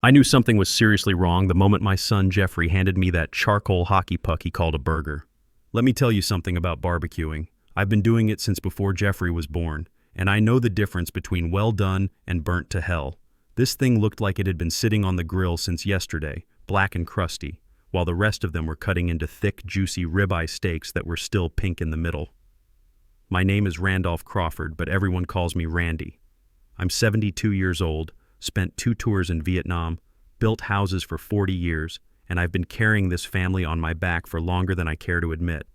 I knew something was seriously wrong the moment my son Geoffrey handed me that charcoal hockey puck he called a burger. Let me tell you something about barbecuing. I've been doing it since before Geoffrey was born, and I know the difference between well done and burnt to hell. This thing looked like it had been sitting on the grill since yesterday, black and crusty, while the rest of them were cutting into thick, juicy ribeye steaks that were still pink in the middle. My name is Randolph Crawford, but everyone calls me Randy. I'm 72 years old, spent 2 tours in Vietnam, built houses for 40 years, and I've been carrying this family on my back for longer than I care to admit.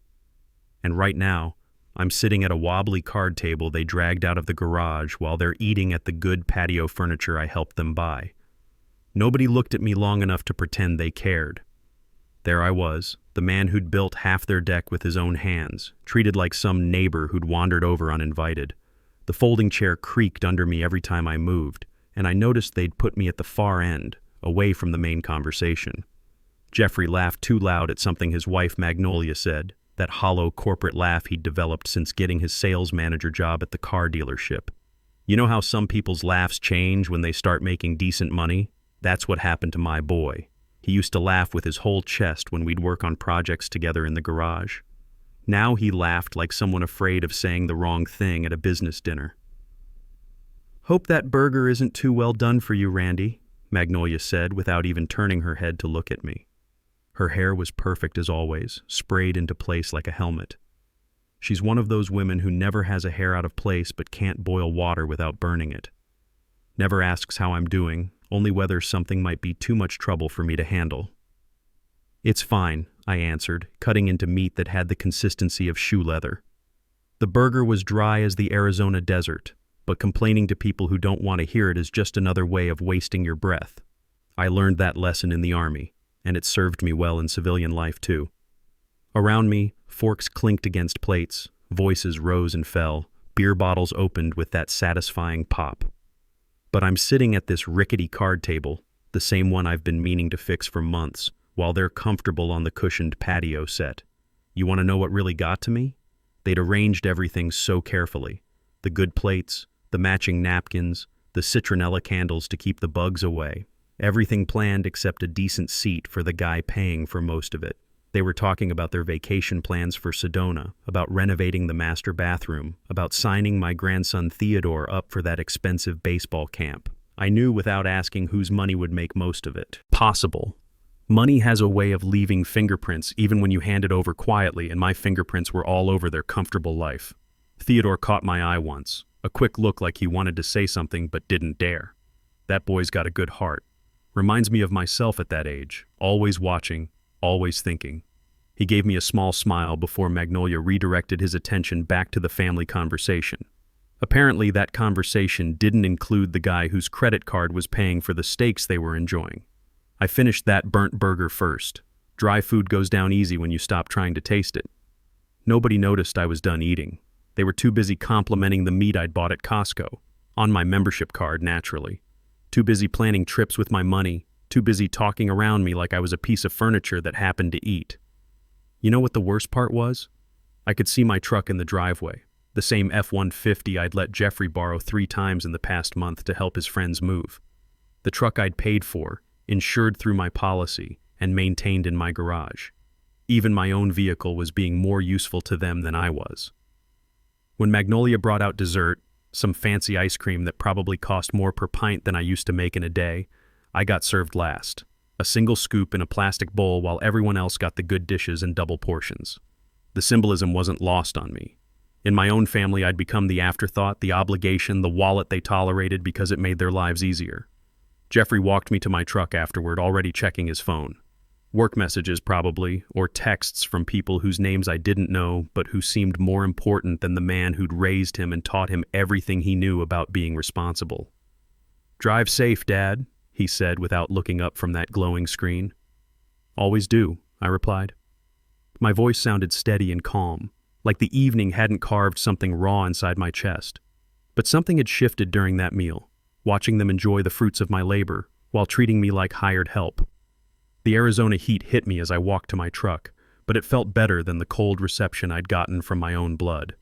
And right now, I'm sitting at a wobbly card table they dragged out of the garage while they're eating at the good patio furniture I helped them buy. Nobody looked at me long enough to pretend they cared. There I was, the man who'd built half their deck with his own hands, treated like some neighbor who'd wandered over uninvited. The folding chair creaked under me every time I moved, and I noticed they'd put me at the far end, away from the main conversation. Geoffrey laughed too loud at something his wife Magnolia said, that hollow corporate laugh he'd developed since getting his sales manager job at the car dealership. You know how some people's laughs change when they start making decent money? That's what happened to my boy. He used to laugh with his whole chest when we'd work on projects together in the garage. Now he laughed like someone afraid of saying the wrong thing at a business dinner. "Hope that burger isn't too well done for you, Randy," Magnolia said without even turning her head to look at me. Her hair was perfect as always, sprayed into place like a helmet. She's one of those women who never has a hair out of place but can't boil water without burning it. Never asks how I'm doing, only whether something might be too much trouble for me to handle. "It's fine," I answered, cutting into meat that had the consistency of shoe leather. The burger was dry as the Arizona desert, but complaining to people who don't want to hear it is just another way of wasting your breath. I learned that lesson in the Army, and it served me well in civilian life too. Around me, forks clinked against plates, voices rose and fell, beer bottles opened with that satisfying pop. But I'm sitting at this rickety card table, the same one I've been meaning to fix for months, while they're comfortable on the cushioned patio set. You want to know what really got to me? They'd arranged everything so carefully. The good plates, the matching napkins, the citronella candles to keep the bugs away. Everything planned except a decent seat for the guy paying for most of it. They were talking about their vacation plans for Sedona, about renovating the master bathroom, about signing my grandson Theodore up for that expensive baseball camp. I knew without asking whose money would make most of it. Possible. Money has a way of leaving fingerprints even when you hand it over quietly, and my fingerprints were all over their comfortable life. Theodore caught my eye once, a quick look like he wanted to say something but didn't dare. That boy's got a good heart. Reminds me of myself at that age, always watching, always thinking. He gave me a small smile before Magnolia redirected his attention back to the family conversation. Apparently, that conversation didn't include the guy whose credit card was paying for the steaks they were enjoying. I finished that burnt burger first. Dry food goes down easy when you stop trying to taste it. Nobody noticed I was done eating. They were too busy complimenting the meat I'd bought at Costco, on my membership card, naturally. Too busy planning trips with my money, too busy talking around me like I was a piece of furniture that happened to eat. You know what the worst part was? I could see my truck in the driveway, the same F-150 I'd let Geoffrey borrow 3 times in the past month to help his friends move. The truck I'd paid for, insured through my policy, and maintained in my garage. Even my own vehicle was being more useful to them than I was. When Magnolia brought out dessert, some fancy ice cream that probably cost more per pint than I used to make in a day, I got served last. A single scoop in a plastic bowl while everyone else got the good dishes and double portions. The symbolism wasn't lost on me. In my own family, I'd become the afterthought, the obligation, the wallet they tolerated because it made their lives easier. Geoffrey walked me to my truck afterward, already checking his phone. Work messages probably, or texts from people whose names I didn't know, but who seemed more important than the man who'd raised him and taught him everything he knew about being responsible. "Drive safe, Dad," he said without looking up from that glowing screen. "Always do," I replied. My voice sounded steady and calm, like the evening hadn't carved something raw inside my chest. But something had shifted during that meal, watching them enjoy the fruits of my labor while treating me like hired help. The Arizona heat hit me as I walked to my truck, but it felt better than the cold reception I'd gotten from my own blood.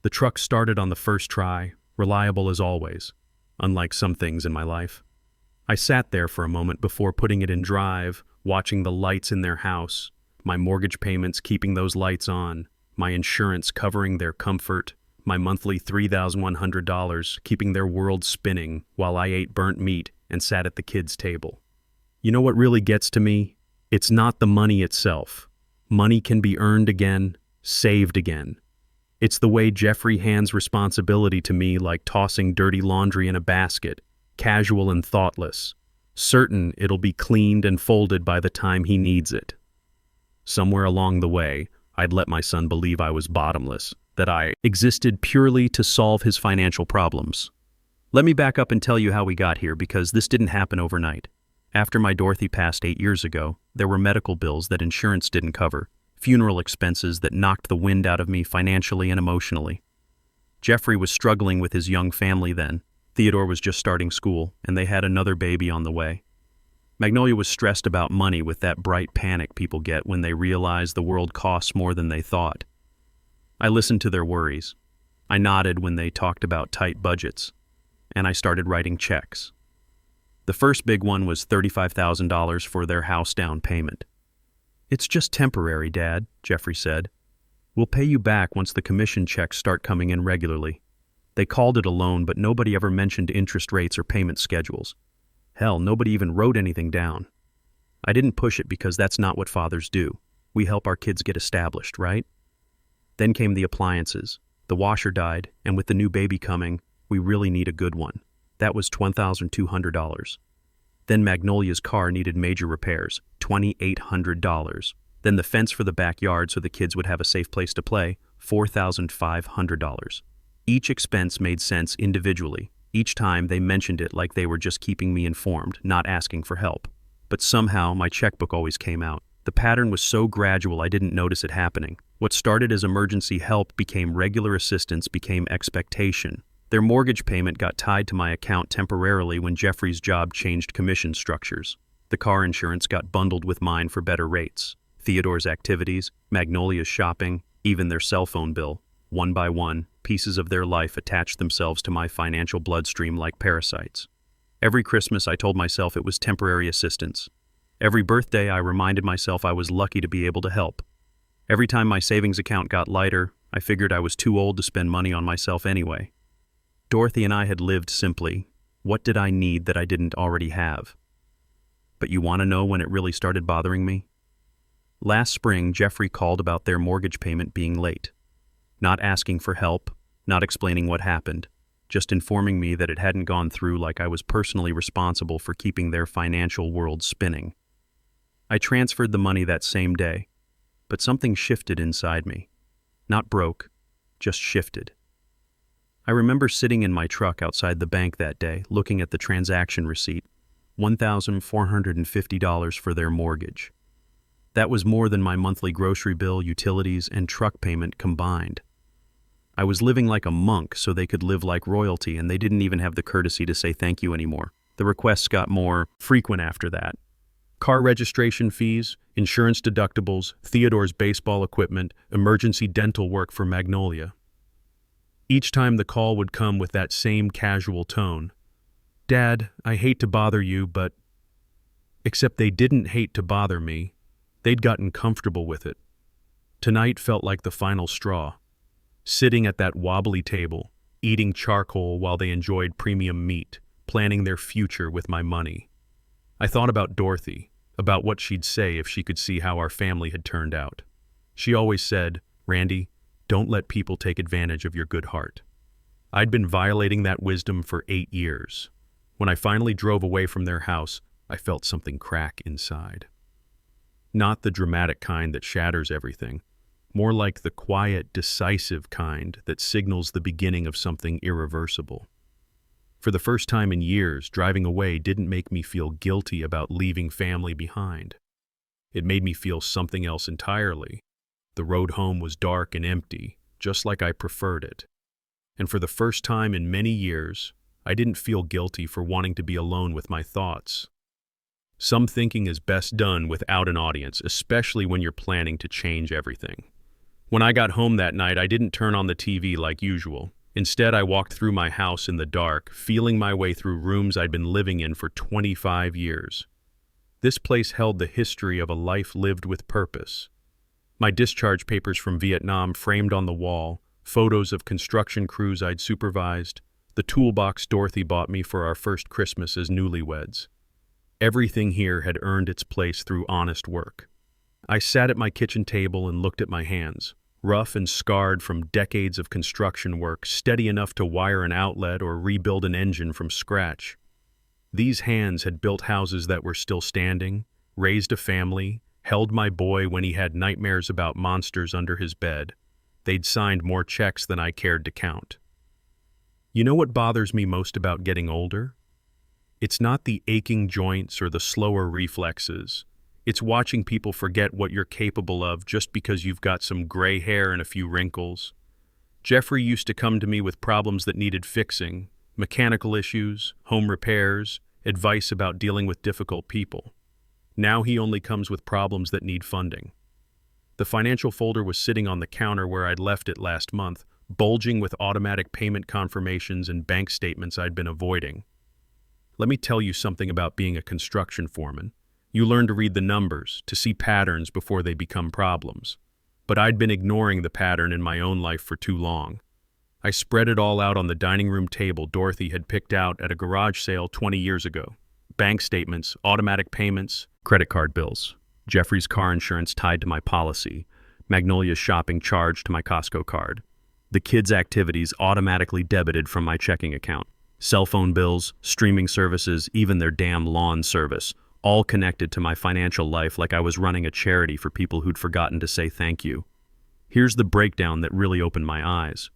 The truck started on the first try, reliable as always, unlike some things in my life. I sat there for a moment before putting it in drive, watching the lights in their house, my mortgage payments keeping those lights on, my insurance covering their comfort, my monthly $3,100 keeping their world spinning while I ate burnt meat and sat at the kids' table. You know what really gets to me? It's not the money itself. Money can be earned again, saved again. It's the way Geoffrey hands responsibility to me like tossing dirty laundry in a basket, casual and thoughtless, certain it'll be cleaned and folded by the time he needs it. Somewhere along the way, I'd let my son believe I was bottomless, that I existed purely to solve his financial problems. Let me back up and tell you how we got here, because this didn't happen overnight. After my Dorothy passed 8 years ago, there were medical bills that insurance didn't cover, funeral expenses that knocked the wind out of me financially and emotionally. Geoffrey was struggling with his young family then. Theodore was just starting school, and they had another baby on the way. Magnolia was stressed about money with that bright panic people get when they realize the world costs more than they thought. I listened to their worries. I nodded when they talked about tight budgets, and I started writing checks. The first big one was $35,000 for their house down payment. "It's just temporary, Dad," Geoffrey said. "We'll pay you back once the commission checks start coming in regularly." They called it a loan, but nobody ever mentioned interest rates or payment schedules. Hell, nobody even wrote anything down. I didn't push it because that's not what fathers do. We help our kids get established, right? Then came the appliances. The washer died, and with the new baby coming, we really need a good one. That was $12,200. Then Magnolia's car needed major repairs, $2,800. Then the fence for the backyard so the kids would have a safe place to play, $4,500. Each expense made sense individually. Each time they mentioned it like they were just keeping me informed, not asking for help. But somehow my checkbook always came out. The pattern was so gradual I didn't notice it happening. What started as emergency help became regular assistance, became expectation. Their mortgage payment got tied to my account temporarily when Geoffrey's job changed commission structures. The car insurance got bundled with mine for better rates. Theodore's activities, Magnolia's shopping, even their cell phone bill. One by one, pieces of their life attached themselves to my financial bloodstream like parasites. Every Christmas I told myself it was temporary assistance. Every birthday I reminded myself I was lucky to be able to help. Every time my savings account got lighter, I figured I was too old to spend money on myself anyway. Dorothy and I had lived simply. What did I need that I didn't already have? But you want to know when it really started bothering me? Last spring, Geoffrey called about their mortgage payment being late. Not asking for help, not explaining what happened, just informing me that it hadn't gone through like I was personally responsible for keeping their financial world spinning. I transferred the money that same day, but something shifted inside me. Not broke, just shifted. I remember sitting in my truck outside the bank that day, looking at the transaction receipt, $1,450 for their mortgage. That was more than my monthly grocery bill, utilities, and truck payment combined. I was living like a monk so they could live like royalty, and they didn't even have the courtesy to say thank you anymore. The requests got more frequent after that. Car registration fees, insurance deductibles, Theodore's baseball equipment, emergency dental work for Magnolia. Each time the call would come with that same casual tone. "Dad, I hate to bother you, but..." Except they didn't hate to bother me. They'd gotten comfortable with it. Tonight felt like the final straw. Sitting at that wobbly table, eating charcoal while they enjoyed premium meat, planning their future with my money. I thought about Dorothy, about what she'd say if she could see how our family had turned out. She always said, "Randy, don't let people take advantage of your good heart." I'd been violating that wisdom for 8 years. When I finally drove away from their house, I felt something crack inside. Not the dramatic kind that shatters everything, more like the quiet, decisive kind that signals the beginning of something irreversible. For the first time in years, driving away didn't make me feel guilty about leaving family behind. It made me feel something else entirely. The road home was dark and empty, just like I preferred it. And for the first time in many years, I didn't feel guilty for wanting to be alone with my thoughts. Some thinking is best done without an audience, especially when you're planning to change everything. When I got home that night, I didn't turn on the TV like usual. Instead, I walked through my house in the dark, feeling my way through rooms I'd been living in for 25 years. This place held the history of a life lived with purpose. My discharge papers from Vietnam framed on the wall, photos of construction crews I'd supervised, the toolbox Dorothy bought me for our first Christmas as newlyweds. Everything here had earned its place through honest work. I sat at my kitchen table and looked at my hands, rough and scarred from decades of construction work, steady enough to wire an outlet or rebuild an engine from scratch. These hands had built houses that were still standing, raised a family, held my boy when he had nightmares about monsters under his bed. They'd signed more checks than I cared to count. You know what bothers me most about getting older? It's not the aching joints or the slower reflexes. It's watching people forget what you're capable of just because you've got some gray hair and a few wrinkles. Geoffrey used to come to me with problems that needed fixing, mechanical issues, home repairs, advice about dealing with difficult people. Now he only comes with problems that need funding. The financial folder was sitting on the counter where I'd left it last month, bulging with automatic payment confirmations and bank statements I'd been avoiding. Let me tell you something about being a construction foreman. You learn to read the numbers, to see patterns before they become problems. But I'd been ignoring the pattern in my own life for too long. I spread it all out on the dining room table Dorothy had picked out at a garage sale 20 years ago. Bank statements, automatic payments, credit card bills, Geoffrey's car insurance tied to my policy, Magnolia's shopping charged to my Costco card, the kids' activities automatically debited from my checking account, cell phone bills, streaming services, even their damn lawn service, all connected to my financial life like I was running a charity for people who'd forgotten to say thank you. Here's the breakdown that really opened my eyes.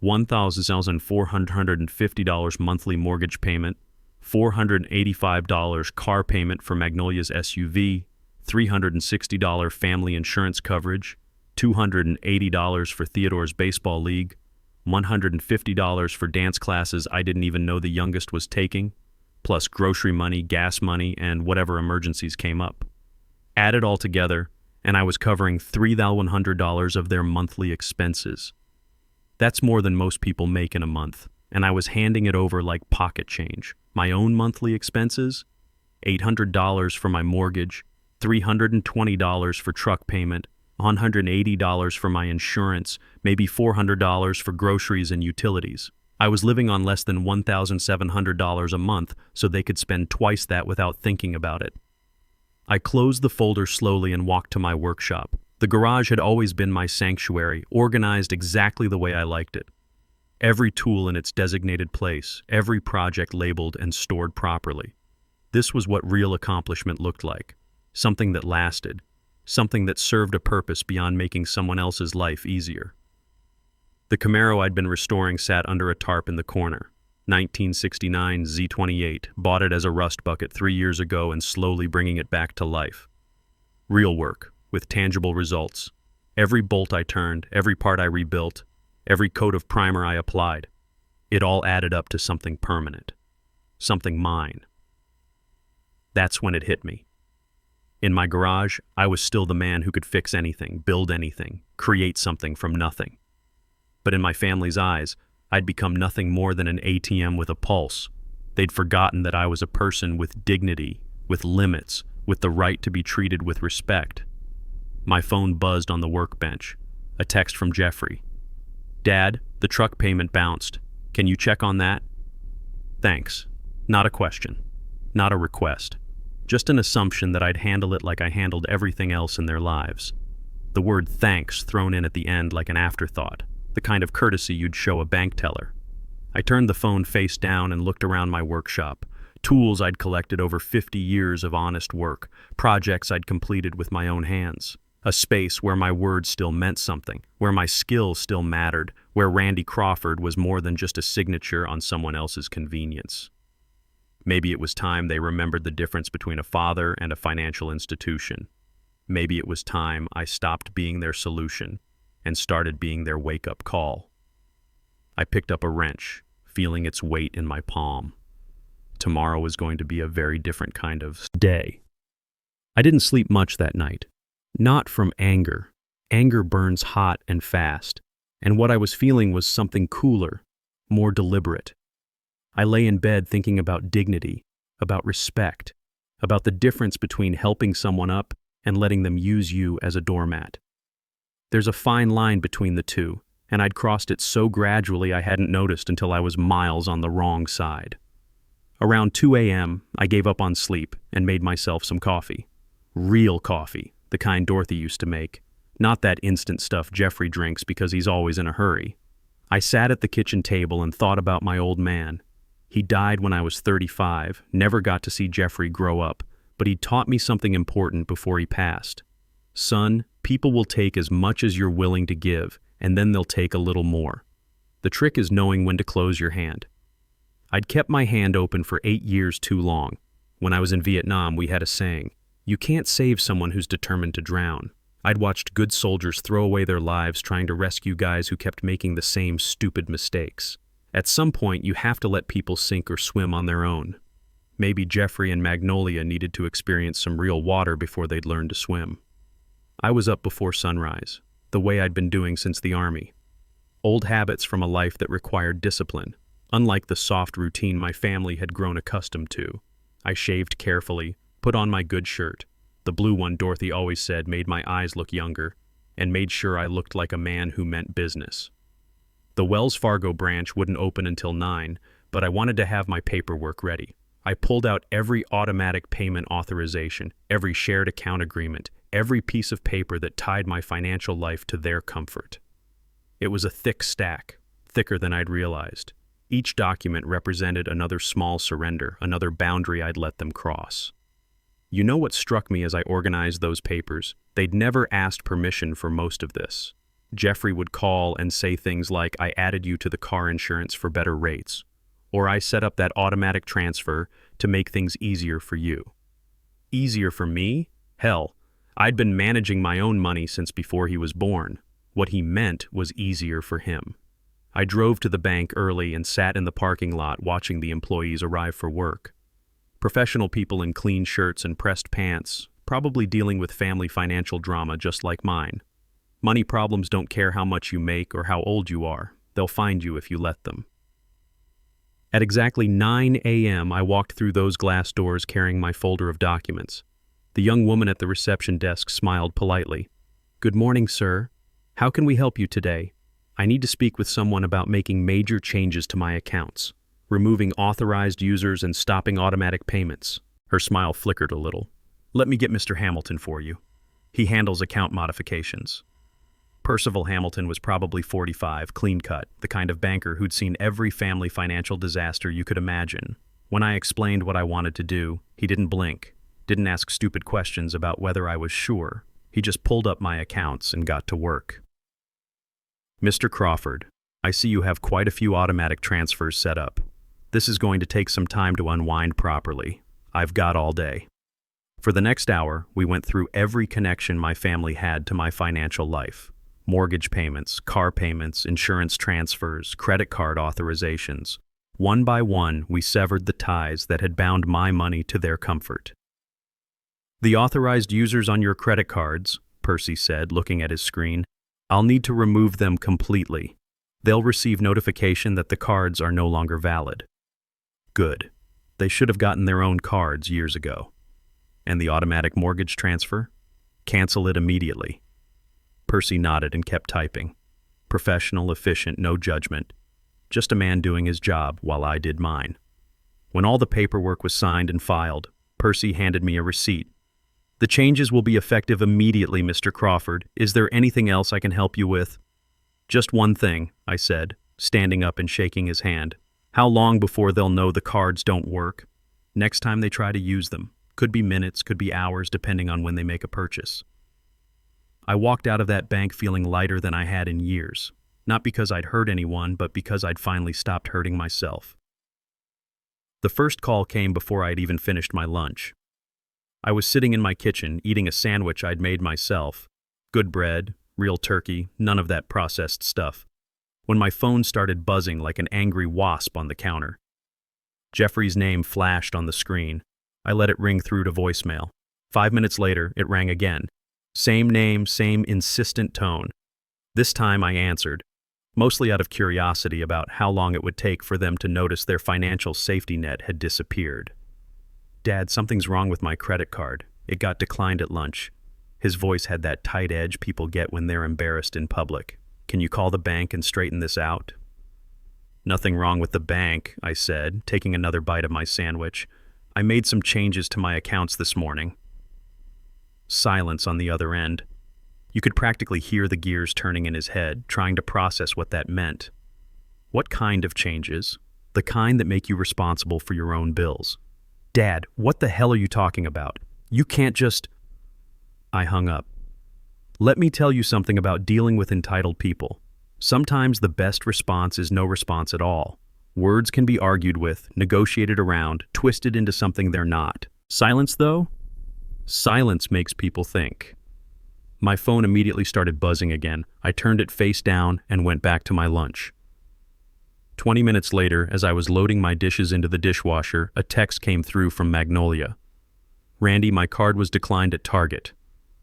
$1,450 monthly mortgage payment, $485 car payment for Magnolia's SUV, $360 family insurance coverage, $280 for Theodore's baseball league, $150 for dance classes I didn't even know the youngest was taking, plus grocery money, gas money, and whatever emergencies came up. Add it all together, and I was covering $3,100 of their monthly expenses. That's more than most people make in a month, and I was handing it over like pocket change. My own monthly expenses? $800 for my mortgage, $320 for truck payment, $180 for my insurance, maybe $400 for groceries and utilities. I was living on less than $1,700 a month, so they could spend twice that without thinking about it. I closed the folder slowly and walked to my workshop. The garage had always been my sanctuary, organized exactly the way I liked it. Every tool in its designated place, every project labeled and stored properly. This was what real accomplishment looked like. Something that lasted. Something that served a purpose beyond making someone else's life easier. The Camaro I'd been restoring sat under a tarp in the corner. 1969 Z28, bought it as a rust bucket 3 years ago and slowly bringing it back to life. Real work, with tangible results. Every bolt I turned, every part I rebuilt, every coat of primer I applied. It all added up to something permanent. Something mine. That's when it hit me. In my garage, I was still the man who could fix anything, build anything, create something from nothing. But in my family's eyes, I'd become nothing more than an ATM with a pulse. They'd forgotten that I was a person with dignity, with limits, with the right to be treated with respect. My phone buzzed on the workbench. A text from Geoffrey. "Dad, the truck payment bounced. Can you check on that?" Thanks. Not a question. Not a request. Just an assumption that I'd handle it like I handled everything else in their lives. The word thanks thrown in at the end like an afterthought, the kind of courtesy you'd show a bank teller. I turned the phone face down and looked around my workshop. Tools I'd collected over 50 years of honest work, projects I'd completed with my own hands. A space where my words still meant something, where my skill still mattered, where Randy Crawford was more than just a signature on someone else's convenience. Maybe it was time they remembered the difference between a father and a financial institution. Maybe it was time I stopped being their solution and started being their wake-up call. I picked up a wrench, feeling its weight in my palm. Tomorrow was going to be a very different kind of day. I didn't sleep much that night. Not from anger. Anger burns hot and fast. And what I was feeling was something cooler, more deliberate. I lay in bed thinking about dignity, about respect, about the difference between helping someone up and letting them use you as a doormat. There's a fine line between the two, and I'd crossed it so gradually I hadn't noticed until I was miles on the wrong side. Around 2 a.m., I gave up on sleep and made myself some coffee. Real coffee, the kind Dorothy used to make, not that instant stuff Geoffrey drinks because he's always in a hurry. I sat at the kitchen table and thought about my old man. He died when I was 35, never got to see Geoffrey grow up, but he taught me something important before he passed. Son, people will take as much as you're willing to give, and then they'll take a little more. The trick is knowing when to close your hand. I'd kept my hand open for 8 years too long. When I was in Vietnam, we had a saying, "You can't save someone who's determined to drown." I'd watched good soldiers throw away their lives trying to rescue guys who kept making the same stupid mistakes. At some point, you have to let people sink or swim on their own. Maybe Geoffrey and Magnolia needed to experience some real water before they'd learn to swim. I was up before sunrise, the way I'd been doing since the army. Old habits from a life that required discipline, unlike the soft routine my family had grown accustomed to. I shaved carefully, put on my good shirt, the blue one Dorothy always said made my eyes look younger, and made sure I looked like a man who meant business. The Wells Fargo branch wouldn't open until 9, but I wanted to have my paperwork ready. I pulled out every automatic payment authorization, every shared account agreement, every piece of paper that tied my financial life to their comfort. It was a thick stack, thicker than I'd realized. Each document represented another small surrender, another boundary I'd let them cross. You know what struck me as I organized those papers? They'd never asked permission for most of this. Geoffrey would call and say things like, "I added you to the car insurance for better rates," or "I set up that automatic transfer to make things easier for you." Easier for me? Hell, I'd been managing my own money since before he was born. What he meant was easier for him. I drove to the bank early and sat in the parking lot watching the employees arrive for work. Professional people in clean shirts and pressed pants, probably dealing with family financial drama just like mine. Money problems don't care how much you make or how old you are. They'll find you if you let them. At exactly 9 a.m., I walked through those glass doors carrying my folder of documents. The young woman at the reception desk smiled politely. "Good morning, sir. How can we help you today? I need to speak with someone about making major changes to my accounts, removing authorized users and stopping automatic payments." Her smile flickered a little. "Let me get Mr. Hamilton for you. He handles account modifications." Percival Hamilton was probably 45, clean-cut, the kind of banker who'd seen every family financial disaster you could imagine. When I explained what I wanted to do, he didn't blink, didn't ask stupid questions about whether I was sure. He just pulled up my accounts and got to work. "Mr. Crawford, I see you have quite a few automatic transfers set up. This is going to take some time to unwind properly. I've got all day." For the next hour, we went through every connection my family had to my financial life. Mortgage payments, car payments, insurance transfers, credit card authorizations. One by one, we severed the ties that had bound my money to their comfort. "The authorized users on your credit cards," Percy said, looking at his screen, "I'll need to remove them completely. They'll receive notification that the cards are no longer valid." Good. They should have gotten their own cards years ago. "And the automatic mortgage transfer? Cancel it immediately." Percy nodded and kept typing. Professional, efficient, no judgment. Just a man doing his job while I did mine. When all the paperwork was signed and filed, Percy handed me a receipt. "The changes will be effective immediately, Mr. Crawford. Is there anything else I can help you with?" "Just one thing," I said, standing up and shaking his hand. "How long before they'll know the cards don't work? Next time they try to use them. Could be minutes, could be hours, depending on when they make a purchase." I walked out of that bank feeling lighter than I had in years. Not because I'd hurt anyone, but because I'd finally stopped hurting myself. The first call came before I'd even finished my lunch. I was sitting in my kitchen, eating a sandwich I'd made myself. Good bread, real turkey, none of that processed stuff. When my phone started buzzing like an angry wasp on the counter. Geoffrey's name flashed on the screen. I let it ring through to voicemail. 5 minutes later, it rang again. Same name, same insistent tone. This time I answered. mostly out of curiosity about how long it would take for them to notice their financial safety net had disappeared. "Dad, something's wrong with my credit card. It got declined at lunch." His voice had that tight edge people get when they're embarrassed in public. "Can you call the bank and straighten this out?" "Nothing wrong with the bank," I said, taking another bite of my sandwich. "I made some changes to my accounts this morning." Silence on the other end. You could practically hear the gears turning in his head, trying to process what that meant. "What kind of changes?" "The kind that make you responsible for your own bills." "Dad, what the hell are you talking about? You can't just—" I hung up. Let me tell you something about dealing with entitled people. Sometimes the best response is no response at all. Words can be argued with, negotiated around, twisted into something they're not. Silence, though? Silence makes people think. My phone immediately started buzzing again. I turned it face down and went back to my lunch. 20 minutes later, as I was loading my dishes into the dishwasher, a text came through from Magnolia. "Randy, my card was declined at Target.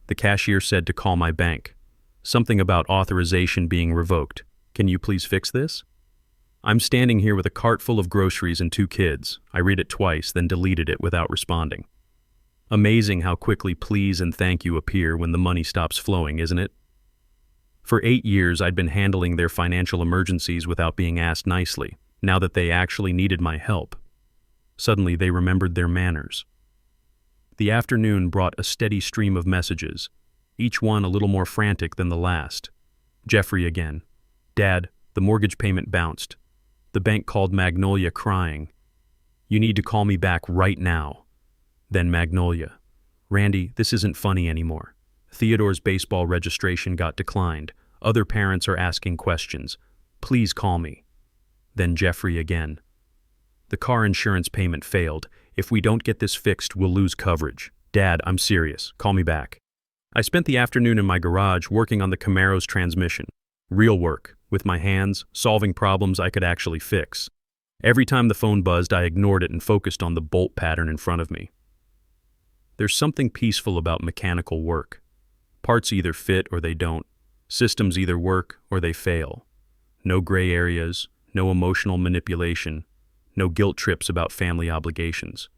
The cashier said to call my bank. Something about authorization being revoked. Can you please fix this?" I'm standing here with a cart full of groceries and 2 kids. I read it twice, then deleted it without responding. Amazing how quickly please and thank you appear when the money stops flowing, isn't it? For 8 years, I'd been handling their financial emergencies without being asked nicely, now that they actually needed my help. Suddenly, they remembered their manners. The afternoon brought a steady stream of messages, each one a little more frantic than the last. Geoffrey again. "Dad, the mortgage payment bounced. The bank called Magnolia crying. You need to call me back right now." Then Magnolia. "Randy, this isn't funny anymore. Theodore's baseball registration got declined. Other parents are asking questions. Please call me." Then Geoffrey again. "The car insurance payment failed. If we don't get this fixed, we'll lose coverage. Dad, I'm serious. Call me back." I spent the afternoon in my garage working on the Camaro's transmission. Real work, with my hands, solving problems I could actually fix. Every time the phone buzzed, I ignored it and focused on the bolt pattern in front of me. There's something peaceful about mechanical work. Parts either fit or they don't. Systems either work or they fail. No gray areas, no emotional manipulation, no guilt trips about family obligations.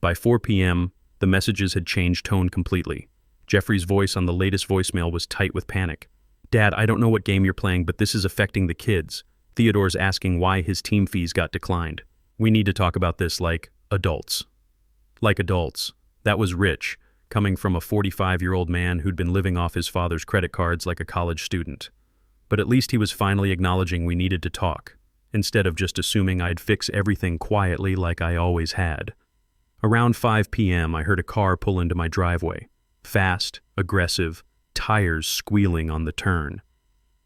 By 4 p.m., the messages had changed tone completely. Geoffrey's voice on the latest voicemail was tight with panic. "Dad, I don't know what game you're playing, but this is affecting the kids. Theodore's asking why his team fees got declined. We need to talk about this like adults." Like adults. That was rich, coming from a 45-year-old man who'd been living off his father's credit cards like a college student. But at least he was finally acknowledging we needed to talk, instead of just assuming I'd fix everything quietly like I always had. Around 5 p.m., I heard a car pull into my driveway. Fast, aggressive, tires squealing on the turn.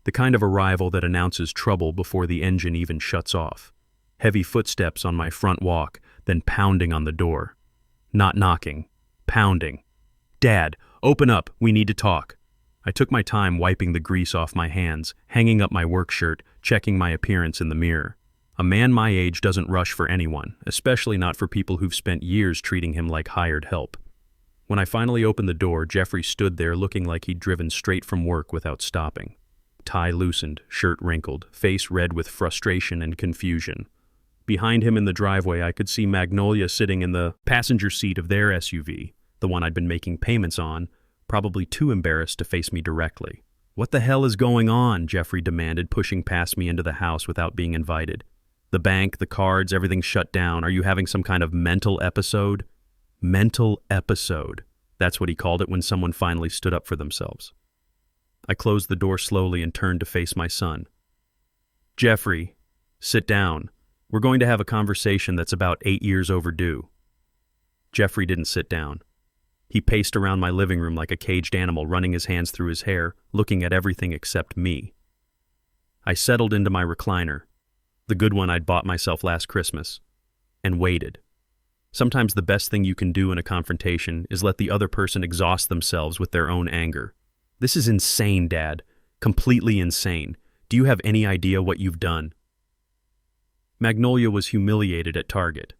The kind of arrival that announces trouble before the engine even shuts off. Heavy footsteps on my front walk, then pounding on the door. Not knocking, pounding. "Dad, open up, we need to talk." I took my time wiping the grease off my hands, hanging up my work shirt, checking my appearance in the mirror. A man my age doesn't rush for anyone, especially not for people who've spent years treating him like hired help. When I finally opened the door, Geoffrey stood there looking like he'd driven straight from work without stopping. Tie loosened, shirt wrinkled, face red with frustration and confusion. Behind him in the driveway, I could see Magnolia sitting in the passenger seat of their SUV, the one I'd been making payments on, probably too embarrassed to face me directly. "What the hell is going on?" Geoffrey demanded, pushing past me into the house without being invited. "The bank, the cards, everything's shut down. Are you having some kind of mental episode?" Mental episode. That's what he called it when someone finally stood up for themselves. I closed the door slowly and turned to face my son. "Geoffrey, sit down. We're going to have a conversation that's about 8 years overdue." Geoffrey didn't sit down. He paced around my living room like a caged animal, running his hands through his hair, looking at everything except me. I settled into my recliner, the good one I'd bought myself last Christmas, and waited. Sometimes the best thing you can do in a confrontation is let the other person exhaust themselves with their own anger. "This is insane, Dad. Completely insane. Do you have any idea what you've done?" Magnolia was humiliated at Target.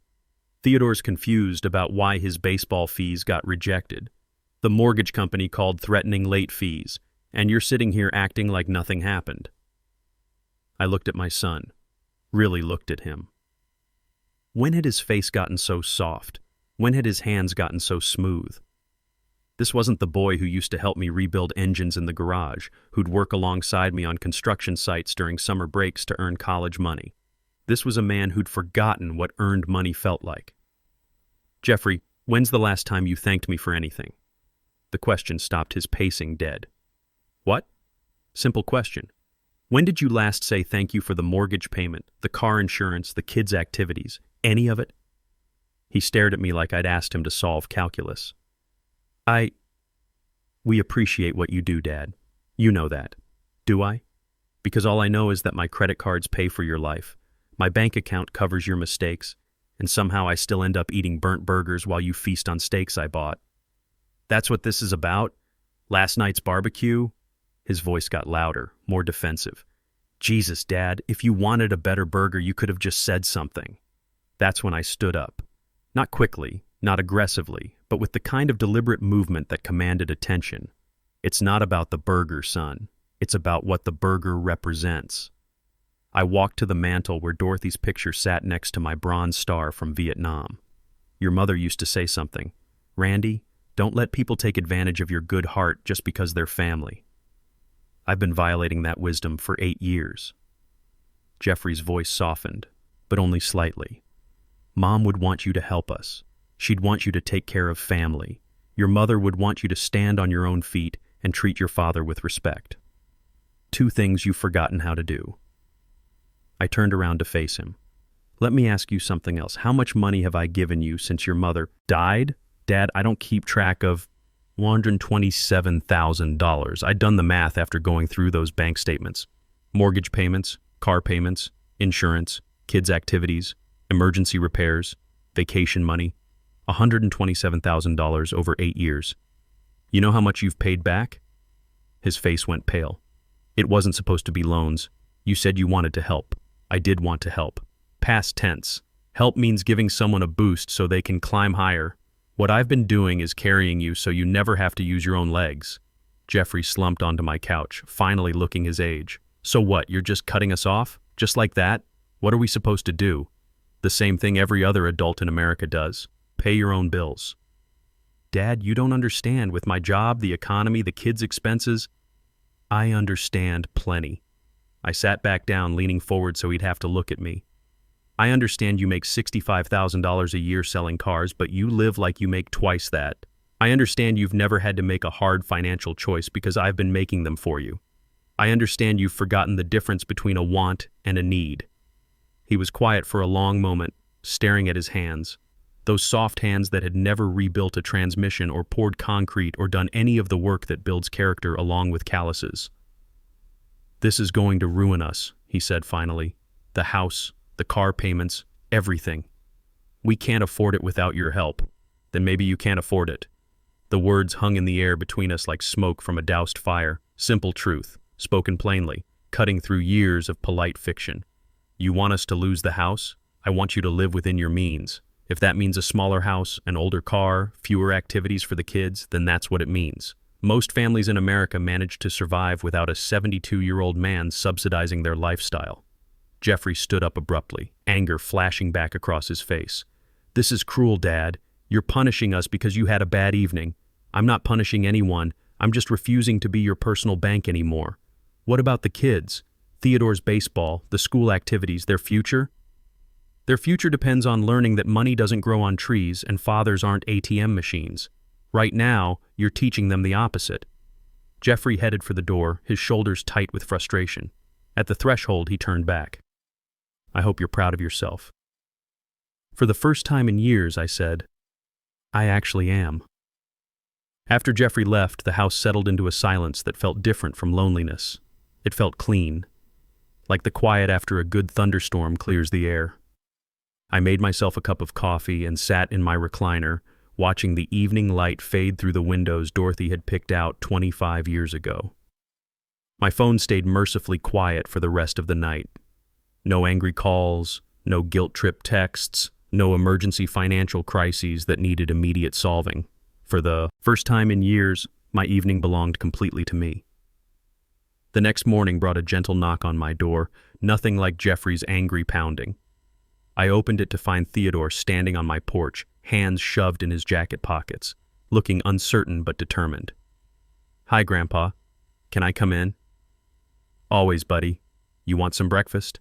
Theodore's confused about why his baseball fees got rejected. The mortgage company called threatening late fees, and you're sitting here acting like nothing happened. I looked at my son, really looked at him. When had his face gotten so soft? When had his hands gotten so smooth? This wasn't the boy who used to help me rebuild engines in the garage, who'd work alongside me on construction sites during summer breaks to earn college money. This was a man who'd forgotten what earned money felt like. Geoffrey, when's the last time you thanked me for anything? The question stopped his pacing dead. What? Simple question. When did you last say thank you for the mortgage payment, the car insurance, the kids' activities, any of it? He stared at me like I'd asked him to solve calculus. We appreciate what you do, Dad. You know that. Do I? Because all I know is that my credit cards pay for your life. My bank account covers your mistakes, and somehow I still end up eating burnt burgers while you feast on steaks I bought. That's what this is about? Last night's barbecue? His voice got louder, more defensive. Jesus, Dad, if you wanted a better burger, you could have just said something. That's when I stood up. Not quickly, not aggressively, but with the kind of deliberate movement that commanded attention. It's not about the burger, son. It's about what the burger represents. I walked to the mantel where Dorothy's picture sat next to my bronze star from Vietnam. Your mother used to say something. Randy, don't let people take advantage of your good heart just because they're family. I've been violating that wisdom for 8 years. Geoffrey's voice softened, but only slightly. Mom would want you to help us. She'd want you to take care of family. Your mother would want you to stand on your own feet and treat your father with respect. 2 things you've forgotten how to do. I turned around to face him. Let me ask you something else. How much money have I given you since your mother died? Dad, I don't keep track of $127,000. I'd done the math after going through those bank statements. Mortgage payments, car payments, insurance, kids' activities, emergency repairs, vacation money. $127,000 over 8 years. You know how much you've paid back? His face went pale. It wasn't supposed to be loans. You said you wanted to help. I did want to help. Past tense. Help means giving someone a boost so they can climb higher. What I've been doing is carrying you so you never have to use your own legs. Geoffrey slumped onto my couch, finally looking his age. So what, you're just cutting us off? Just like that? What are we supposed to do? The same thing every other adult in America does. Pay your own bills. Dad, you don't understand. With my job, the economy, the kids' expenses. I understand plenty. I sat back down, leaning forward so he'd have to look at me. I understand you make $65,000 a year selling cars, but you live like you make twice that. I understand you've never had to make a hard financial choice because I've been making them for you. I understand you've forgotten the difference between a want and a need. He was quiet for a long moment, staring at his hands. Those soft hands that had never rebuilt a transmission or poured concrete or done any of the work that builds character along with calluses. This is going to ruin us, he said finally. The house, the car payments, everything. We can't afford it without your help. Then maybe you can't afford it. The words hung in the air between us like smoke from a doused fire. Simple truth, spoken plainly, cutting through years of polite fiction. You want us to lose the house? I want you to live within your means. If that means a smaller house, an older car, fewer activities for the kids, then that's what it means. Most families in America manage to survive without a 72-year-old man subsidizing their lifestyle. Geoffrey stood up abruptly, anger flashing back across his face. This is cruel, Dad. You're punishing us because you had a bad evening. I'm not punishing anyone. I'm just refusing to be your personal bank anymore. What about the kids? Theodore's baseball, the school activities, their future? Their future depends on learning that money doesn't grow on trees and fathers aren't ATM machines. Right now, you're teaching them the opposite. Geoffrey headed for the door, his shoulders tight with frustration. At the threshold, he turned back. I hope you're proud of yourself. For the first time in years, I said, I actually am. After Geoffrey left, the house settled into a silence that felt different from loneliness. It felt clean, like the quiet after a good thunderstorm clears the air. I made myself a cup of coffee and sat in my recliner, watching the evening light fade through the windows Dorothy had picked out 25 years ago. My phone stayed mercifully quiet for the rest of the night. No angry calls, no guilt-trip texts, no emergency financial crises that needed immediate solving. For the first time in years, my evening belonged completely to me. The next morning brought a gentle knock on my door, Nothing like Geoffrey's angry pounding. I opened it to find Theodore standing on my porch, hands shoved in his jacket pockets, looking uncertain but determined. "Hi, Grandpa. Can I come in?" "Always, buddy. You want some breakfast?"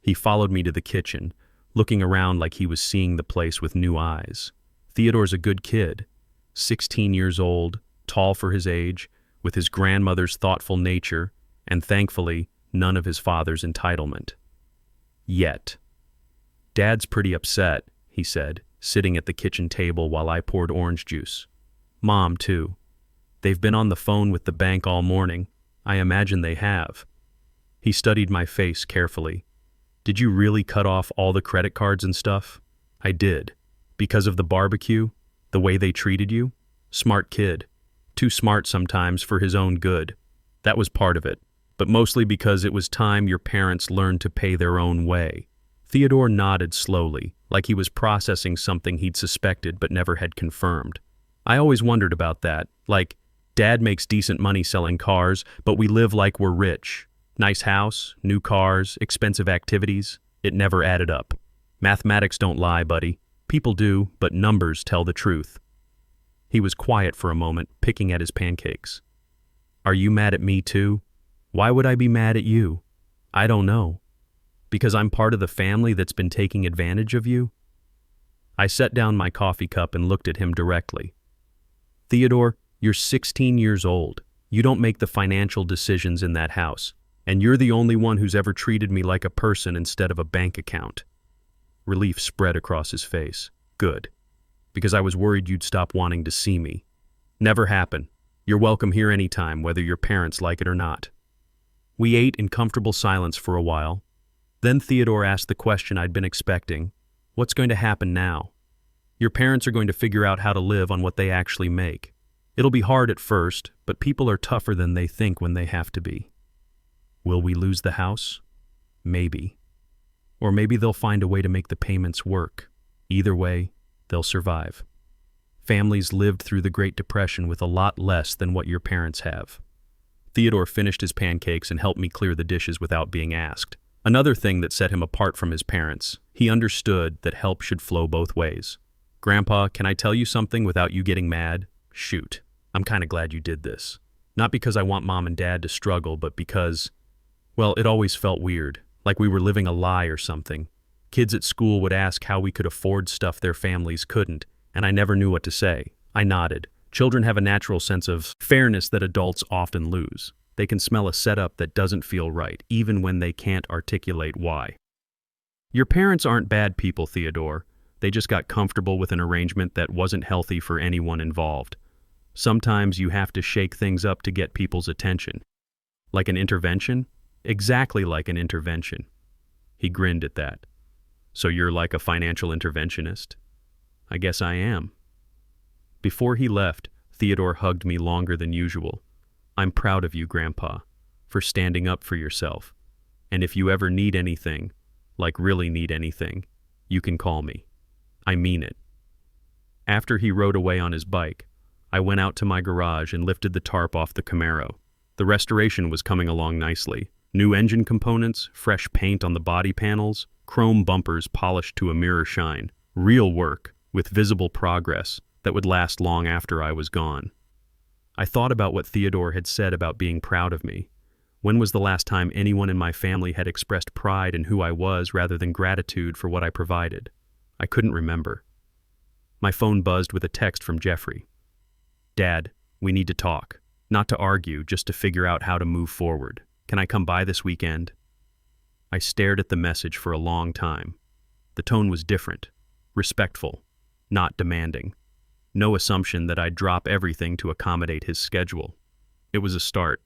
He followed me to the kitchen, looking around like he was seeing the place with new eyes. Theodore's a good kid, 16 years old, tall for his age, with his grandmother's thoughtful nature, and thankfully, none of his father's entitlement. Yet. "Dad's pretty upset," he said, sitting at the kitchen table while I poured orange juice. "Mom, too. They've been on the phone with the bank all morning. I imagine they have." He studied my face carefully. "Did you really cut off all the credit cards and stuff?" "I did. Because of the barbecue? The way they treated you? Smart kid. Too smart sometimes for his own good. That was part of it, but mostly because it was time your parents learned to pay their own way." Theodore nodded slowly, like he was processing something he'd suspected but never had confirmed. "I always wondered about that, like, Dad makes decent money selling cars, but we live like we're rich. Nice house, new cars, expensive activities. It never added up. Mathematics don't lie, buddy. People do, but numbers tell the truth." He was quiet for a moment, picking at his pancakes. "Are you mad at me too? Why would I be mad at you?" "I don't know. Because I'm part of the family that's been taking advantage of you?" I set down my coffee cup and looked at him directly. "Theodore, you're 16 years old. You don't make the financial decisions in that house, and you're the only one who's ever treated me like a person instead of a bank account." Relief spread across his face. "Good. Because I was worried you'd stop wanting to see me." "Never happen. You're welcome here anytime, whether your parents like it or not." We ate in comfortable silence for a while. Then Theodore asked the question I'd been expecting. "What's going to happen now?" "Your parents are going to figure out how to live on what they actually make. It'll be hard at first, but people are tougher than they think when they have to be." "Will we lose the house?" "Maybe. Or maybe they'll find a way to make the payments work. Either way, they'll survive. Families lived through the Great Depression with a lot less than what your parents have." Theodore finished his pancakes and helped me clear the dishes without being asked. Another thing that set him apart from his parents, he understood that help should flow both ways. "Grandpa, can I tell you something without you getting mad?" "Shoot. I'm kind of glad you did this. Not because I want Mom and Dad to struggle, but because, well, it always felt weird, like we were living a lie or something. Kids at school would ask how we could afford stuff their families couldn't, and I never knew what to say." I nodded. "Children have a natural sense of fairness that adults often lose. They can smell a setup that doesn't feel right, even when they can't articulate why." "Your parents aren't bad people, Theodore. They just got comfortable with an arrangement that wasn't healthy for anyone involved. Sometimes you have to shake things up to get people's attention." "Like an intervention?" "Exactly like an intervention." He grinned at that. "So you're like a financial interventionist?" "I guess I am." Before he left, Theodore hugged me longer than usual. "I'm proud of you, Grandpa, for standing up for yourself. And if you ever need anything, like really need anything, you can call me. I mean it." After he rode away on his bike, I went out to my garage and lifted the tarp off the Camaro. The restoration was coming along nicely. New engine components, fresh paint on the body panels, chrome bumpers polished to a mirror shine. Real work, with visible progress, that would last long after I was gone. I thought about what Theodore had said about being proud of me. When was the last time anyone in my family had expressed pride in who I was rather than gratitude for what I provided? I couldn't remember. My phone buzzed with a text from Geoffrey. "Dad, we need to talk. Not to argue, just to figure out how to move forward. Can I come by this weekend?" I stared at the message for a long time. The tone was different, respectful, not demanding. No assumption that I'd drop everything to accommodate his schedule. It was a start.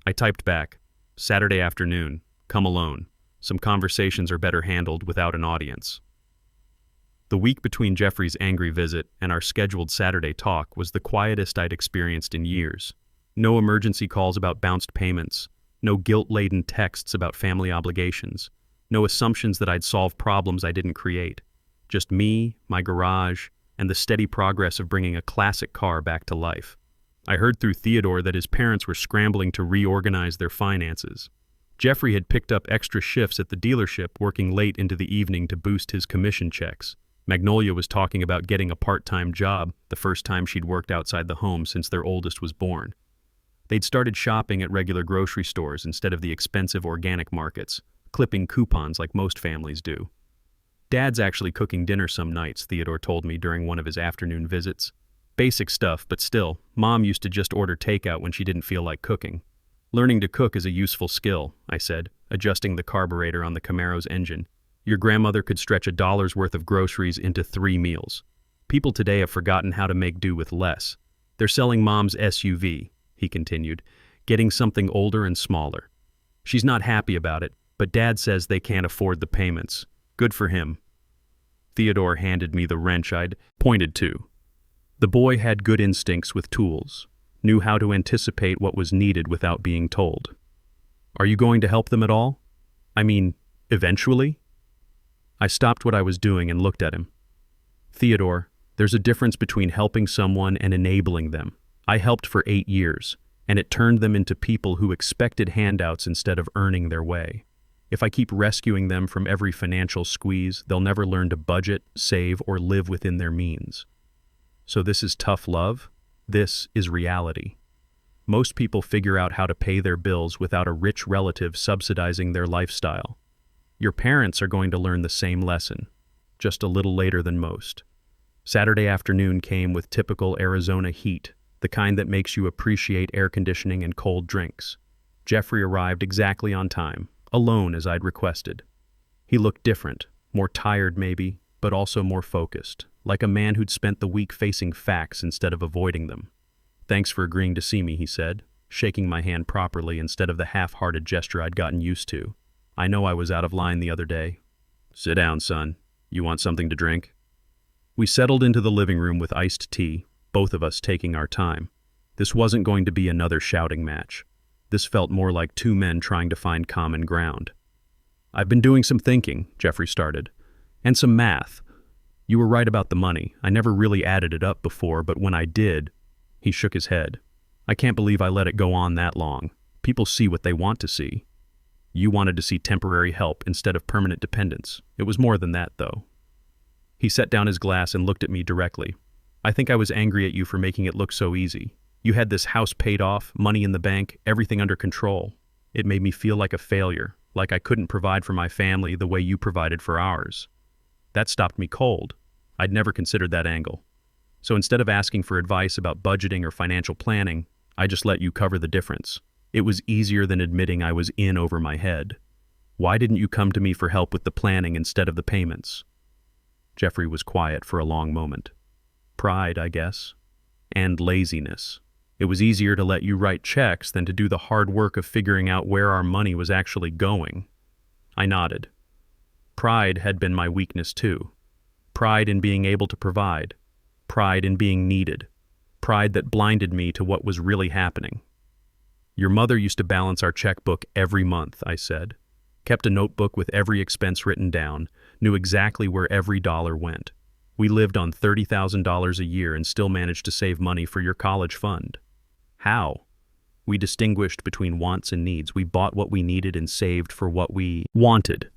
I typed back, "Saturday afternoon, come alone. Some conversations are better handled without an audience." The week between Geoffrey's angry visit and our scheduled Saturday talk was the quietest I'd experienced in years. No emergency calls about bounced payments, no guilt-laden texts about family obligations, no assumptions that I'd solve problems I didn't create. Just me, my garage, and the steady progress of bringing a classic car back to life. I heard through Theodore that his parents were scrambling to reorganize their finances. Geoffrey had picked up extra shifts at the dealership, working late into the evening to boost his commission checks. Magnolia was talking about getting a part-time job, the first time she'd worked outside the home since their oldest was born. They'd started shopping at regular grocery stores instead of the expensive organic markets, clipping coupons like most families do. Dad's actually cooking dinner some nights, Theodore told me during one of his afternoon visits. Basic stuff, but still, Mom used to just order takeout when she didn't feel like cooking. Learning to cook is a useful skill, I said, adjusting the carburetor on the Camaro's engine. Your grandmother could stretch $1's worth of groceries into 3 meals. People today have forgotten how to make do with less. They're selling Mom's SUV, he continued, getting something older and smaller. She's not happy about it, but Dad says they can't afford the payments. Good for him. Theodore handed me the wrench I'd pointed to. The boy had good instincts with tools, knew how to anticipate what was needed without being told. Are you going to help them at all? I mean, eventually? I stopped what I was doing and looked at him. Theodore, there's a difference between helping someone and enabling them. I helped for 8 years, and it turned them into people who expected handouts instead of earning their way. If I keep rescuing them from every financial squeeze, they'll never learn to budget, save, or live within their means. So this is tough love? This is reality. Most people figure out how to pay their bills without a rich relative subsidizing their lifestyle. Your parents are going to learn the same lesson, just a little later than most. Saturday afternoon came with typical Arizona heat, the kind that makes you appreciate air conditioning and cold drinks. Geoffrey arrived exactly on time, alone as I'd requested. He looked different, more tired maybe, but also more focused, like a man who'd spent the week facing facts instead of avoiding them. Thanks for agreeing to see me, he said, shaking my hand properly instead of the half-hearted gesture I'd gotten used to. I know I was out of line the other day. Sit down, son. You want something to drink? We settled into the living room with iced tea, both of us taking our time. This wasn't going to be another shouting match. This felt more like 2 men trying to find common ground. I've been doing some thinking, Geoffrey started, and some math. You were right about the money. I never really added it up before, but when I did, he shook his head. I can't believe I let it go on that long. People see what they want to see. You wanted to see temporary help instead of permanent dependence. It was more than that, though. He set down his glass and looked at me directly. I think I was angry at you for making it look so easy. You had this house paid off, money in the bank, everything under control. It made me feel like a failure, like I couldn't provide for my family the way you provided for ours. That stopped me cold. I'd never considered that angle. So instead of asking for advice about budgeting or financial planning, I just let you cover the difference. It was easier than admitting I was in over my head. Why didn't you come to me for help with the planning instead of the payments? Geoffrey was quiet for a long moment. Pride, I guess. And laziness. It was easier to let you write checks than to do the hard work of figuring out where our money was actually going. I nodded. Pride had been my weakness too. Pride in being able to provide. Pride in being needed. Pride that blinded me to what was really happening. Your mother used to balance our checkbook every month, I said. Kept a notebook with every expense written down, knew exactly where every dollar went. We lived on $30,000 a year and still managed to save money for your college fund. How? We distinguished between wants and needs. We bought what we needed and saved for what we wanted.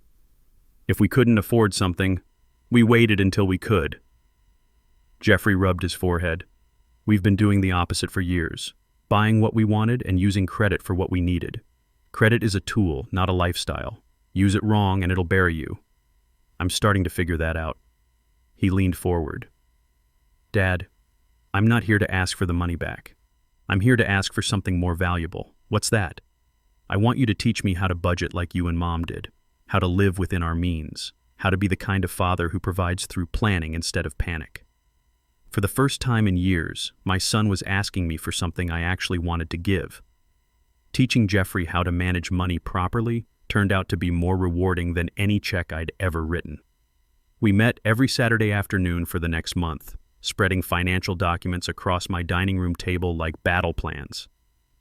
If we couldn't afford something, we waited until we could. Geoffrey rubbed his forehead. We've been doing the opposite for years, buying what we wanted and using credit for what we needed. Credit is a tool, not a lifestyle. Use it wrong and it'll bury you. I'm starting to figure that out. He leaned forward. Dad, I'm not here to ask for the money back. I'm here to ask for something more valuable. What's that? I want you to teach me how to budget like you and Mom did, how to live within our means, how to be the kind of father who provides through planning instead of panic. For the first time in years, my son was asking me for something I actually wanted to give. Teaching Geoffrey how to manage money properly turned out to be more rewarding than any check I'd ever written. We met every Saturday afternoon for the next month, spreading financial documents across my dining room table like battle plans.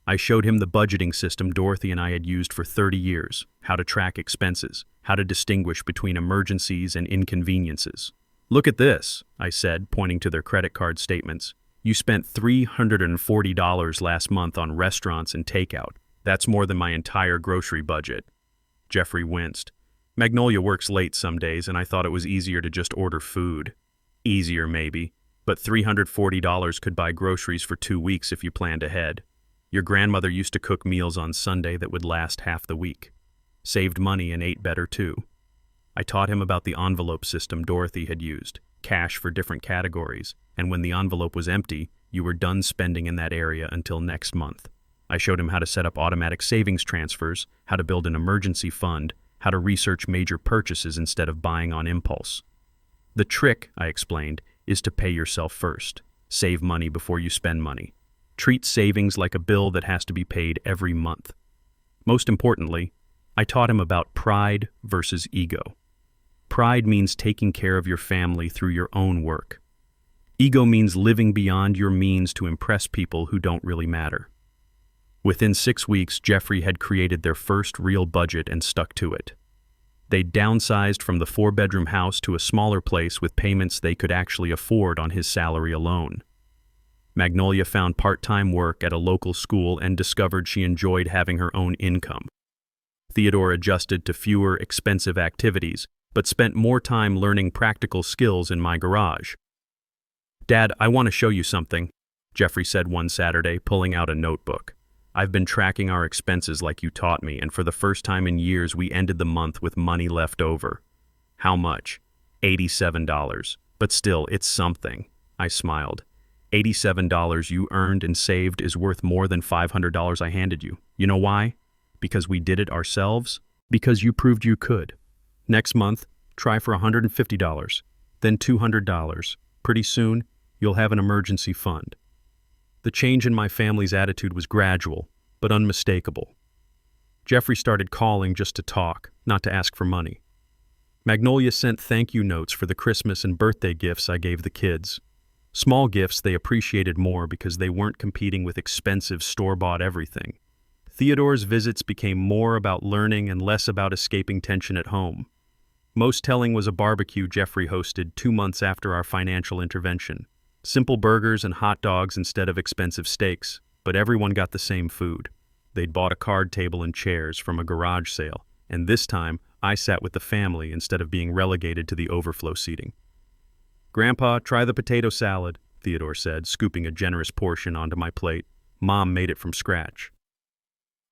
I showed him the budgeting system Dorothy and I had used for 30 years, how to track expenses, how to distinguish between emergencies and inconveniences. Look at this, I said, pointing to their credit card statements. You spent $340 last month on restaurants and takeout. That's more than my entire grocery budget. Geoffrey winced. Magnolia works late some days, and I thought it was easier to just order food. Easier, maybe, but $340 could buy groceries for 2 weeks if you planned ahead. Your grandmother used to cook meals on Sunday that would last half the week. Saved money and ate better, too. I taught him about the envelope system Dorothy had used, cash for different categories, and when the envelope was empty, you were done spending in that area until next month. I showed him how to set up automatic savings transfers, how to build an emergency fund, how to research major purchases instead of buying on impulse. The trick, I explained, is to pay yourself first. Save money before you spend money. Treat savings like a bill that has to be paid every month. Most importantly, I taught him about pride versus ego. Pride means taking care of your family through your own work. Ego means living beyond your means to impress people who don't really matter. Within 6 weeks, Geoffrey had created their first real budget and stuck to it. They downsized from the 4-bedroom house to a smaller place with payments they could actually afford on his salary alone. Magnolia found part-time work at a local school and discovered she enjoyed having her own income. Theodore adjusted to fewer expensive activities, but spent more time learning practical skills in my garage. "Dad, I want to show you something," Geoffrey said one Saturday, pulling out a notebook. "I've been tracking our expenses like you taught me, and for the first time in years we ended the month with money left over." "How much?" $87. "But still, it's something." I smiled. $87 you earned and saved is worth more than $500 I handed you. You know why? Because we did it ourselves? Because you proved you could. Next month, try for $150, then $200. Pretty soon, you'll have an emergency fund. The change in my family's attitude was gradual, but unmistakable. Geoffrey started calling just to talk, not to ask for money. Magnolia sent thank you notes for the Christmas and birthday gifts I gave the kids. Small gifts they appreciated more because they weren't competing with expensive store-bought everything. Theodore's visits became more about learning and less about escaping tension at home. Most telling was a barbecue Geoffrey hosted 2 months after our financial intervention. Simple burgers and hot dogs instead of expensive steaks, but everyone got the same food. They'd bought a card table and chairs from a garage sale, and this time I sat with the family instead of being relegated to the overflow seating. "Grandpa, try the potato salad," Theodore said, scooping a generous portion onto my plate. "Mom made it from scratch."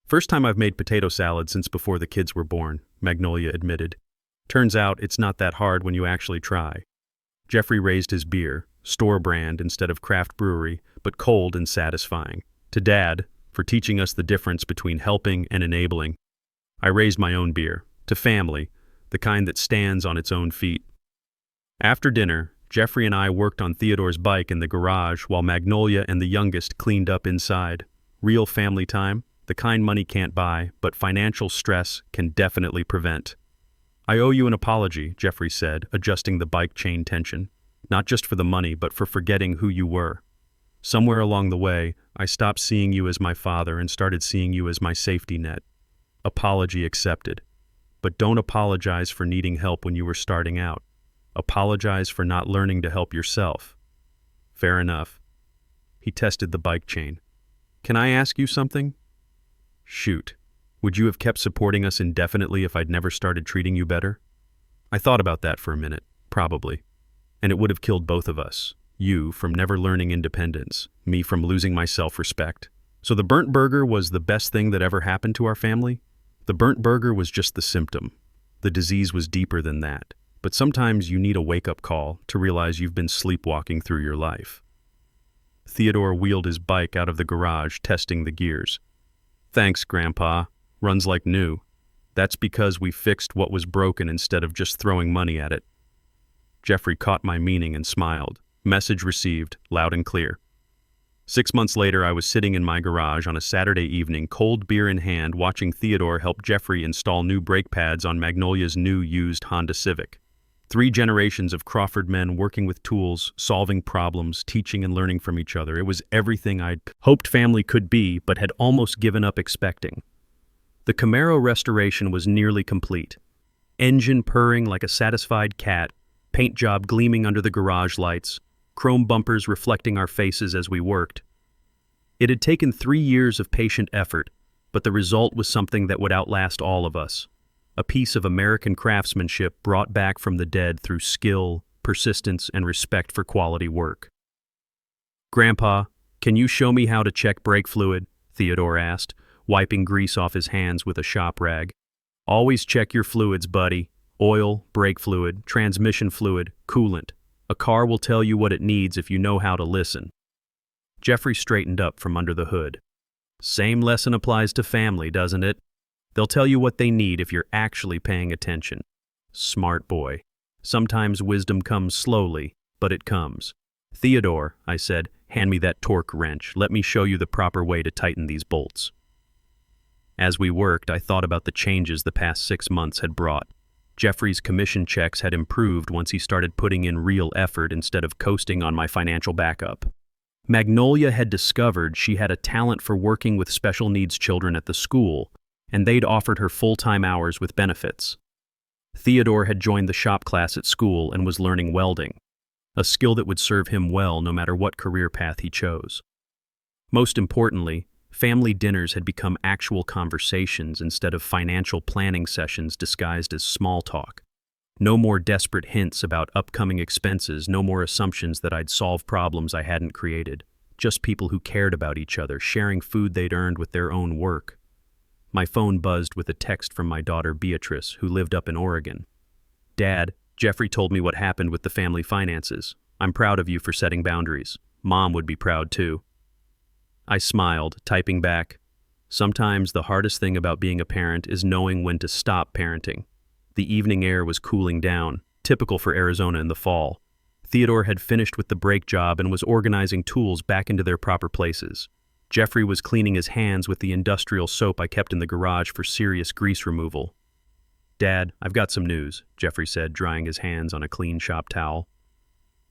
"First time I've made potato salad since before the kids were born," Magnolia admitted. "Turns out it's not that hard when you actually try." Geoffrey raised his beer, store brand instead of craft brewery, but cold and satisfying. To Dad, for teaching us the difference between helping and enabling. I raised my own beer. To family, the kind that stands on its own feet. After dinner, Geoffrey and I worked on Theodore's bike in the garage while Magnolia and the youngest cleaned up inside. Real family time, the kind money can't buy, but financial stress can definitely prevent. "I owe you an apology," Geoffrey said, adjusting the bike chain tension. "Not just for the money, but for forgetting who you were. Somewhere along the way, I stopped seeing you as my father and started seeing you as my safety net. Apology accepted. But don't apologize for needing help when you were starting out. Apologize for not learning to help yourself." "Fair enough." He tested the bike chain. "Can I ask you something?" "Shoot. Would you have kept supporting us indefinitely if I'd never started treating you better?" I thought about that for a minute. Probably. And it would have killed both of us. You from never learning independence, me from losing my self-respect. So the burnt burger was the best thing that ever happened to our family? The burnt burger was just the symptom. The disease was deeper than that. But sometimes you need a wake-up call to realize you've been sleepwalking through your life. Theodore wheeled his bike out of the garage, testing the gears. "Thanks, Grandpa. Runs like new. That's because we fixed what was broken instead of just throwing money at it." Geoffrey caught my meaning and smiled. Message received, loud and clear. 6 months later, I was sitting in my garage on a Saturday evening, cold beer in hand, watching Theodore help Geoffrey install new brake pads on Magnolia's new used Honda Civic. 3 generations of Crawford men working with tools, solving problems, teaching and learning from each other. It was everything I'd hoped family could be, but had almost given up expecting. The Camaro restoration was nearly complete. Engine purring like a satisfied cat, paint job gleaming under the garage lights, chrome bumpers reflecting our faces as we worked. It had taken 3 years of patient effort, but the result was something that would outlast all of us. a piece of American craftsmanship brought back from the dead through skill, persistence, and respect for quality work. "Grandpa, can you show me how to check brake fluid?" Theodore asked, wiping grease off his hands with a shop rag. "Always check your fluids, buddy. Oil, brake fluid, transmission fluid, coolant. A car will tell you what it needs if you know how to listen." Geoffrey straightened up from under the hood. "Same lesson applies to family, doesn't it? They'll tell you what they need if you're actually paying attention." Smart boy. Sometimes wisdom comes slowly, but it comes. "Theodore," I said, "hand me that torque wrench. Let me show you the proper way to tighten these bolts." As we worked, I thought about the changes the past 6 months had brought. Geoffrey's commission checks had improved once he started putting in real effort instead of coasting on my financial backup. Magnolia had discovered she had a talent for working with special needs children at the school, and they'd offered her full-time hours with benefits. Theodore had joined the shop class at school and was learning welding, a skill that would serve him well no matter what career path he chose. Most importantly, family dinners had become actual conversations instead of financial planning sessions disguised as small talk. No more desperate hints about upcoming expenses, no more assumptions that I'd solve problems I hadn't created. Just people who cared about each other, sharing food they'd earned with their own work. My phone buzzed with a text from my daughter Beatrice, who lived up in Oregon. "Dad, Geoffrey told me what happened with the family finances. I'm proud of you for setting boundaries. Mom would be proud too." I smiled, typing back, "Sometimes the hardest thing about being a parent is knowing when to stop parenting." The evening air was cooling down, typical for Arizona in the fall. Theodore had finished with the brake job and was organizing tools back into their proper places. Geoffrey was cleaning his hands with the industrial soap I kept in the garage for serious grease removal. "Dad, I've got some news," Geoffrey said, drying his hands on a clean shop towel.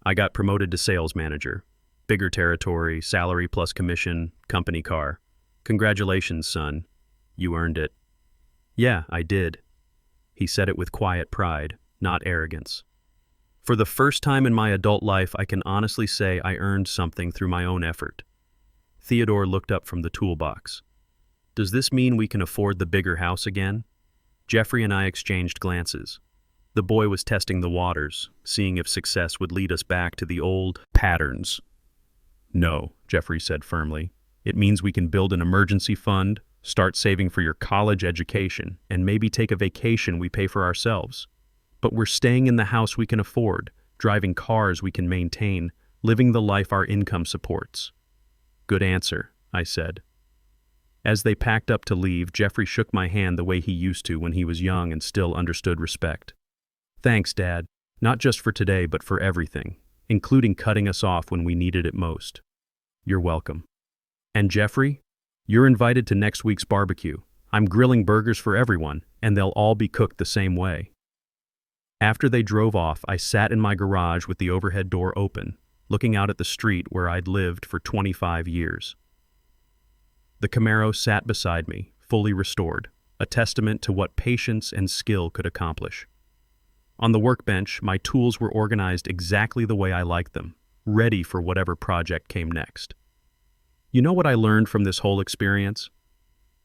"I got promoted to sales manager. Bigger territory, salary plus commission, company car. Congratulations, son. You earned it." "Yeah, I did." He said it with quiet pride, not arrogance. For the first time in my adult life, I can honestly say I earned something through my own effort. Theodore looked up from the toolbox. "Does this mean we can afford the bigger house again?" Geoffrey and I exchanged glances. The boy was testing the waters, seeing if success would lead us back to the old patterns. "No," Geoffrey said firmly. "It means we can build an emergency fund, start saving for your college education, and maybe take a vacation we pay for ourselves. But we're staying in the house we can afford, driving cars we can maintain, living the life our income supports." "Good answer," I said. As they packed up to leave, Geoffrey shook my hand the way he used to when he was young and still understood respect. "Thanks, Dad. Not just for today, but for everything, including cutting us off when we needed it most." "You're welcome." "And Geoffrey, you're invited to next week's barbecue. I'm grilling burgers for everyone, and they'll all be cooked the same way." After they drove off, I sat in my garage with the overhead door open, looking out at the street where I'd lived for 25 years. The Camaro sat beside me, fully restored, a testament to what patience and skill could accomplish. On the workbench, my tools were organized exactly the way I liked them, ready for whatever project came next. You know what I learned from this whole experience?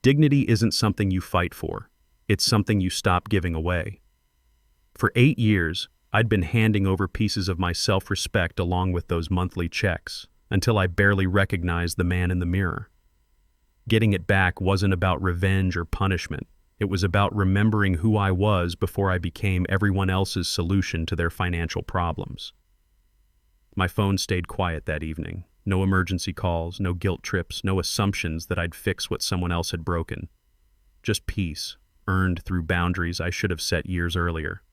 Dignity isn't something you fight for. It's something you stop giving away. For 8 years, I'd been handing over pieces of my self-respect along with those monthly checks, until I barely recognized the man in the mirror. Getting it back wasn't about revenge or punishment. It was about remembering who I was before I became everyone else's solution to their financial problems. My phone stayed quiet that evening. No emergency calls, no guilt trips, no assumptions that I'd fix what someone else had broken. Just peace, earned through boundaries I should have set years earlier.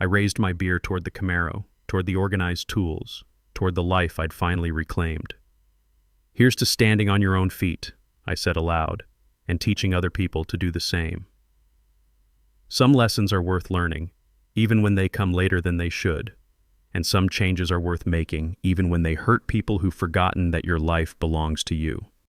I raised my beer toward the Camaro, toward the organized tools, toward the life I'd finally reclaimed. "Here's to standing on your own feet," I said aloud, and teaching other people to do the same. Some lessons are worth learning, even when they come later than they should, and some changes are worth making, even when they hurt people who've forgotten that your life belongs to you.